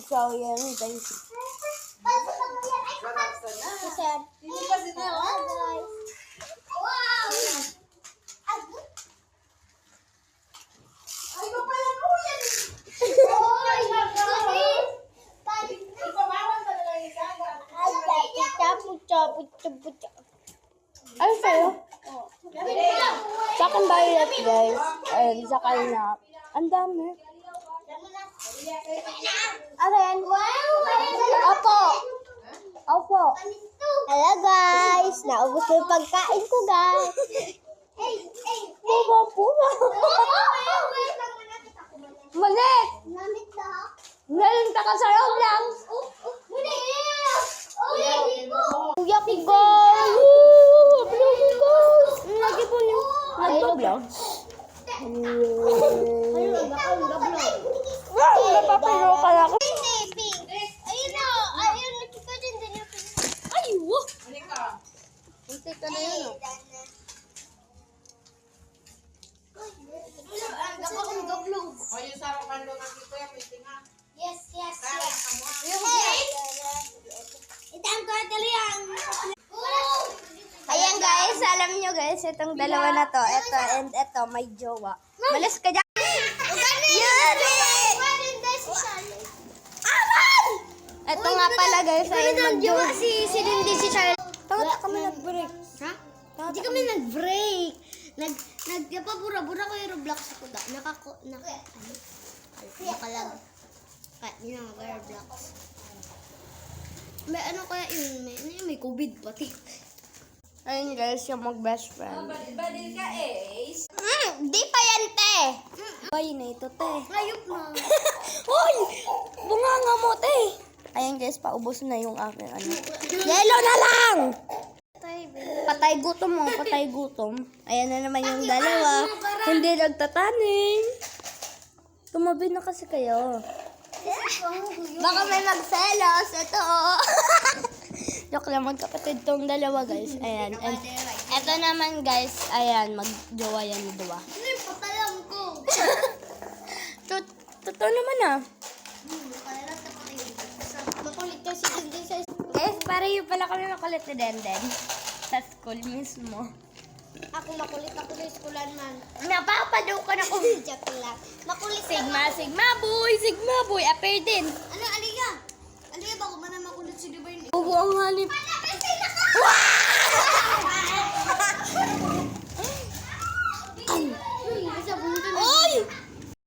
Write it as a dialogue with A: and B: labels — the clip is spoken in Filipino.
A: So, yan guys.
B: Hindi pa sila. Wow! Ay, mapalan mo yan! Oy! Ipabawan pa nila yung saga.
A: Ano sa'yo? Sa akin violet guys. And sa kanya. Ang dami. Ano yan? Opo. Opo. Hello guys. Naubos na yung pagkain ko guys. Puma. Malit! Nalinta ka sa loob lang. Kuya ko guys. Lagi po niyo. Nag-vlog. Napapalo ka na ako. Unti ka na yun.
B: O, yung sarang kando ng ito yung may tinga.
C: Yes.
A: Ayan guys, alam nyo guys, itong dalawa na to, ito and ito, may jowa. Malas ka dyan! Yari! Aman! Ito nga pala guys, ayun mag-jowa.
C: Si Lindy, si Charlie.
A: Bakit kami nag-break?
C: Ha? Hindi kami nag-break. Napabura-bura ko yung Roblox ko. Nakalag. Kaya yun ang Roblox. May ano kaya yun? May COVID pati.
A: Ayun guys, yung mag-best friend.
B: Badil ka eh.
A: Di pa yan, te! Ay, na ito, te.
C: Hayop na.
A: Hoy! Bunganga mo, te! Ayan guys, paubos na yung aking ano. Yellow na lang! Patay gutom. Ayan na naman yung dalawa. Hindi nagtataning. Tumabi na kasi kayo. Baka may magselos. Ito, oh. Joke lang, magkapatid tong dalawa, guys. Ayan. And ito naman, guys. Ayan, magjowa yan yung dalawa.
C: Ano yung patalam ko?
A: Totoo naman, ah.
C: Makulit kasi hindi sa
A: Guys, pareho pala kami makulit ni Denden. Sa school mismo.
C: ako makulit ako sa eskulan man.
A: Napapadaw ka na kung
C: Joke lang. Makulit
A: Sigma boy, appear din.
C: Ano, Aliya? Aliya, bako man na makulit si Divine.
A: Ubo ang halip.
C: Wala, kasi naka!